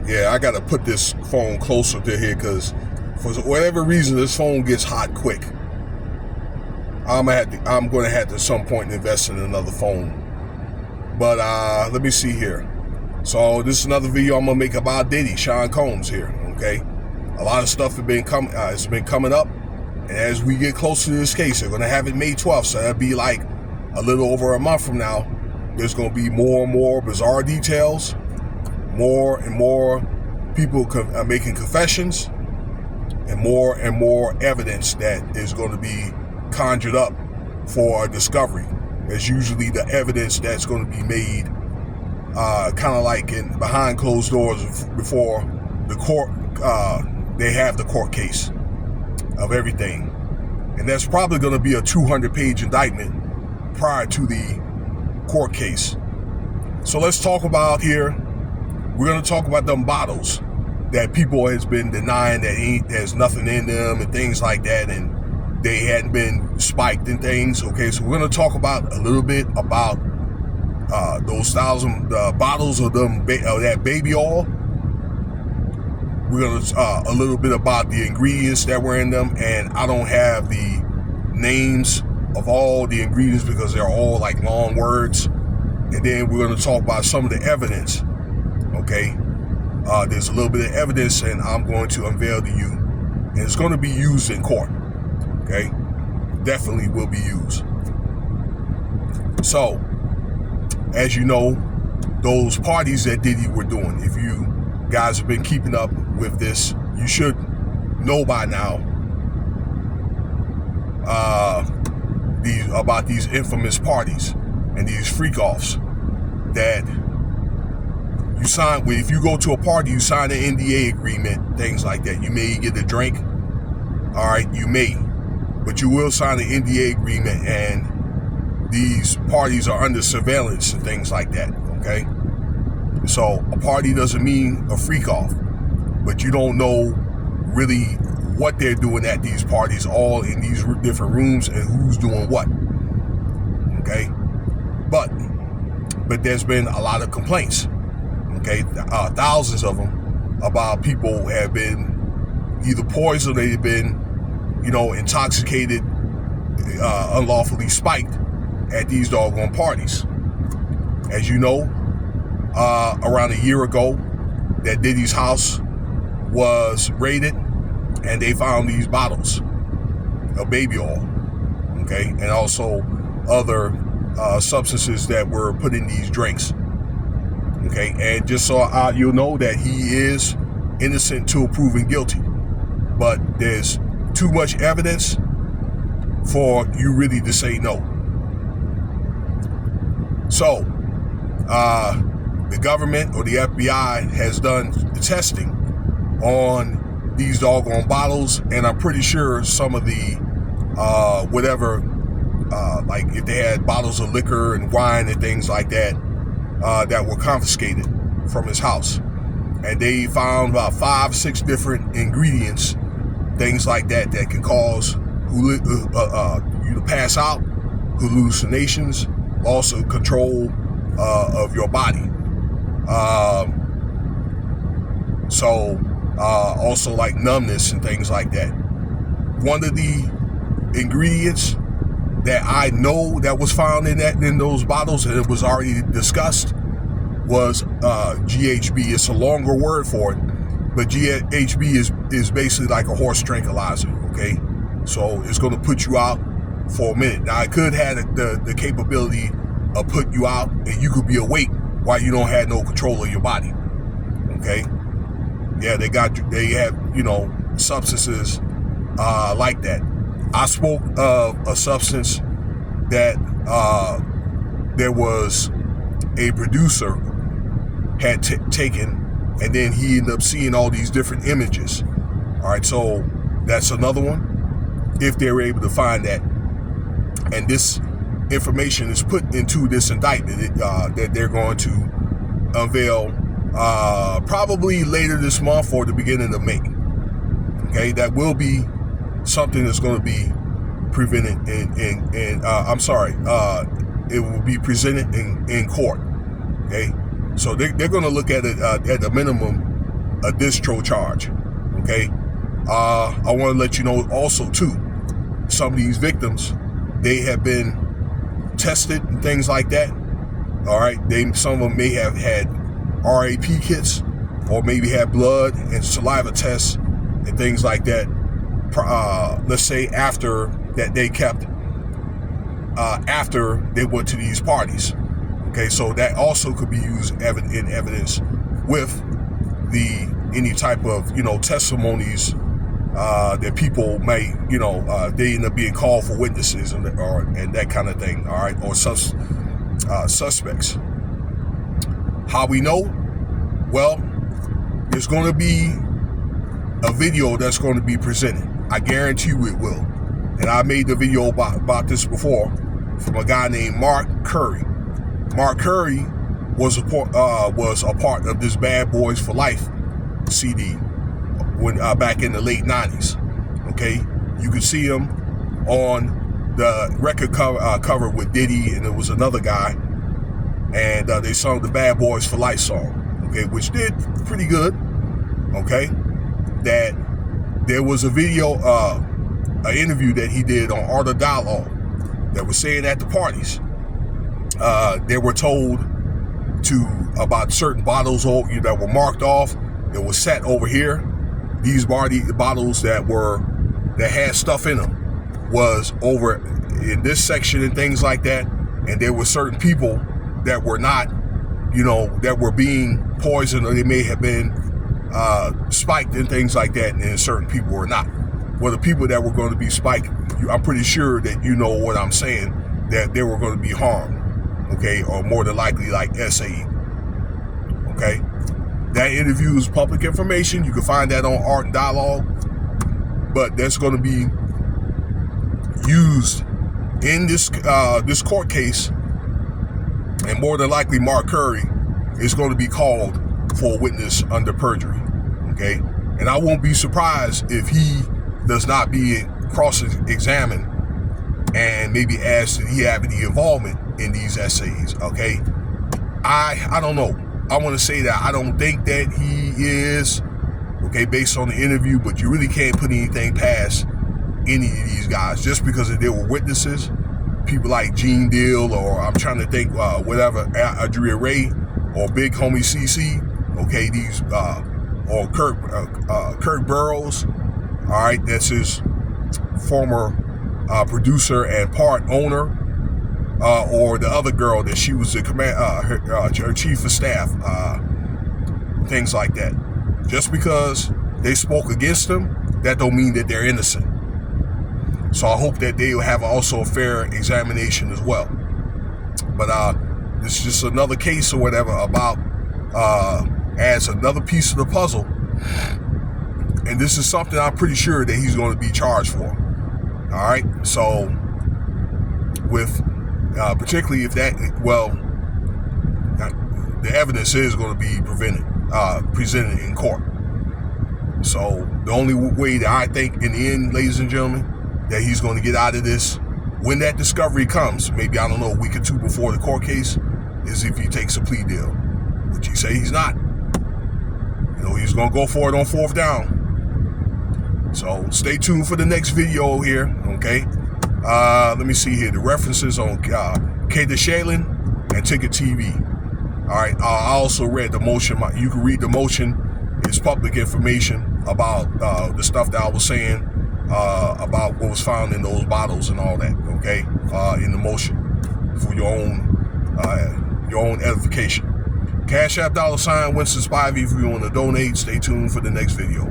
Yeah, I gotta put this phone closer to here because for whatever reason this phone gets hot quick. I'm gonna have to at some point invest in another phone. But let me see here. So this is another video I'm gonna make about Diddy, Sean Combs here. Okay, a lot of stuff has been coming up, and as we get closer to this case, they're gonna have it May 12th, so that'll be like a little over a month from now. There's gonna be more and more bizarre details, more and more people making confessions, and more evidence that is going to be conjured up for a discovery. There's usually the evidence that's going to be made kind of like in behind closed doors before the court. They have the court case of everything, and that's probably going to be a 200-page indictment prior to the court case. So let's talk about here. We're going to talk about them bottles that people has been denying that there's nothing in them and things like that, and they hadn't been spiked and things. Okay, so we're going to talk about a little bit about those 1,000 bottles of them that baby oil. We're going to a little bit about the ingredients that were in them, and I don't have the names of all the ingredients because they're all like long words. And then we're going to talk about some of the evidence. Okay, there's a little bit of evidence, and I'm going to unveil to you, and it's going to be used in court. Okay, definitely will be used. So, as you know, those parties that Diddy were doing, if you guys have been keeping up with this, you should know by now about these infamous parties and these freak-offs that you sign with. If you go to a party, you sign an NDA agreement, things like that. You may get a drink, all right, you may, but you will sign an NDA agreement, and these parties are under surveillance and things like that, okay? So a party doesn't mean a freak-off, but you don't know really what they're doing at these parties, all in these different rooms, and who's doing what, okay? But there's been a lot of complaints, okay, thousands of them, about people have been either poisoned, they've been, intoxicated, unlawfully spiked at these doggone parties. As you know, around a year ago, that Diddy's house was raided, and they found these bottles of baby oil, okay, and also other substances that were put in these drinks, okay, and just so you'll know that he is innocent till proven guilty, but there's too much evidence for you really to say no. So the government or the FBI has done the testing on these doggone bottles, and I'm pretty sure some of the like if they had bottles of liquor and wine and things like that that were confiscated from his house, and they found about 5-6 different ingredients, things like that can cause you to pass out, hallucinations, also control of your body. Also like numbness and things like that. One of the ingredients that I know that was found in those bottles, and it was already discussed, was GHB. It's a longer word for it, but GHB is basically like a horse tranquilizer, okay? So it's going to put you out for a minute. Now, it could have the capability of putting you out, and you could be awake while you don't have no control of your body, okay? Yeah, they have, substances like that. I spoke of a substance that there was a producer had taken, and then he ended up seeing all these different images. All right, so that's another one, if they were able to find that. And this information is put into this indictment that they're going to unveil probably later this month or the beginning of May. Okay, that will be something that's going to be prevented it will be presented in court. Okay, so they're going to look at it at a minimum a distro charge. Okay, I want to let you know also too, some of these victims, they have been tested and things like that. All right, some of them may have had RAP kits, or maybe had blood and saliva tests and things like that. Let's say after that they kept after they went to these parties. Okay, so that also could be used in evidence with any type of testimonies that people may they end up being called for witnesses and that kind of thing. All right, or suspects. How we know? Well, there's going to be a video that's going to be presented. I guarantee you it will. And I made the video about this before from a guy named Mark Curry. Mark Curry was a part of this Bad Boys for Life CD when back in the late 90s. Okay, you could see him on the record cover with Diddy, and there was another guy, and they sung the Bad Boys for Life song. Okay, which did pretty good. Okay, that there was a video, an interview that he did on Art of Dialogue that was saying at the parties, they were told about certain bottles that were marked off, that was set over here. These bottles that had stuff in them was over in this section and things like that. And there were certain people that were not, that were being poisoned, or they may have been spiked and things like that, and then certain people were not. Well, the people that were going to be spiked, I'm pretty sure that you know what I'm saying, that they were going to be harmed, okay, or more than likely like SAE, okay. That interview is public information. You can find that on Art and Dialogue, but that's going to be used in this court case, and more than likely Mark Curry is going to be called for a witness under perjury, okay? And I won't be surprised if he does not be cross-examined and maybe asked did he have any involvement in these essays, okay? I don't know. I want to say that I don't think that he is, okay, based on the interview, but you really can't put anything past any of these guys just because they were witnesses. People like Gene Deal, or I'm trying to think, whatever, Adria Ray, or Big Homie CC, okay, these, or Kirk Burrows, all right, that's his former producer and part owner, or the other girl that she was the her chief of staff, things like that. Just because they spoke against them, that don't mean that they're innocent. So I hope that they will have also a fair examination as well. But this is just another case or whatever about adds another piece of the puzzle. And this is something I'm pretty sure that he's going to be charged for. All right. So with particularly if that, well, the evidence is going to be presented in court. So the only way that I think in the end, ladies and gentlemen, that he's going to get out of this, when that discovery comes, maybe, I don't know, a week or two before the court case, is if he takes a plea deal, which he say he's not. He's going to go for it on fourth down. So stay tuned for the next video here, okay? Let me see here, the references on K. DeShalin and Ticket TV. All right, I also read the motion. You can read the motion. It's public information about the stuff that I was saying about what was found in those bottles and all that, okay, in the motion for your own edification. Cash App $, Winston Spivey, if you want to donate. Stay tuned for the next video.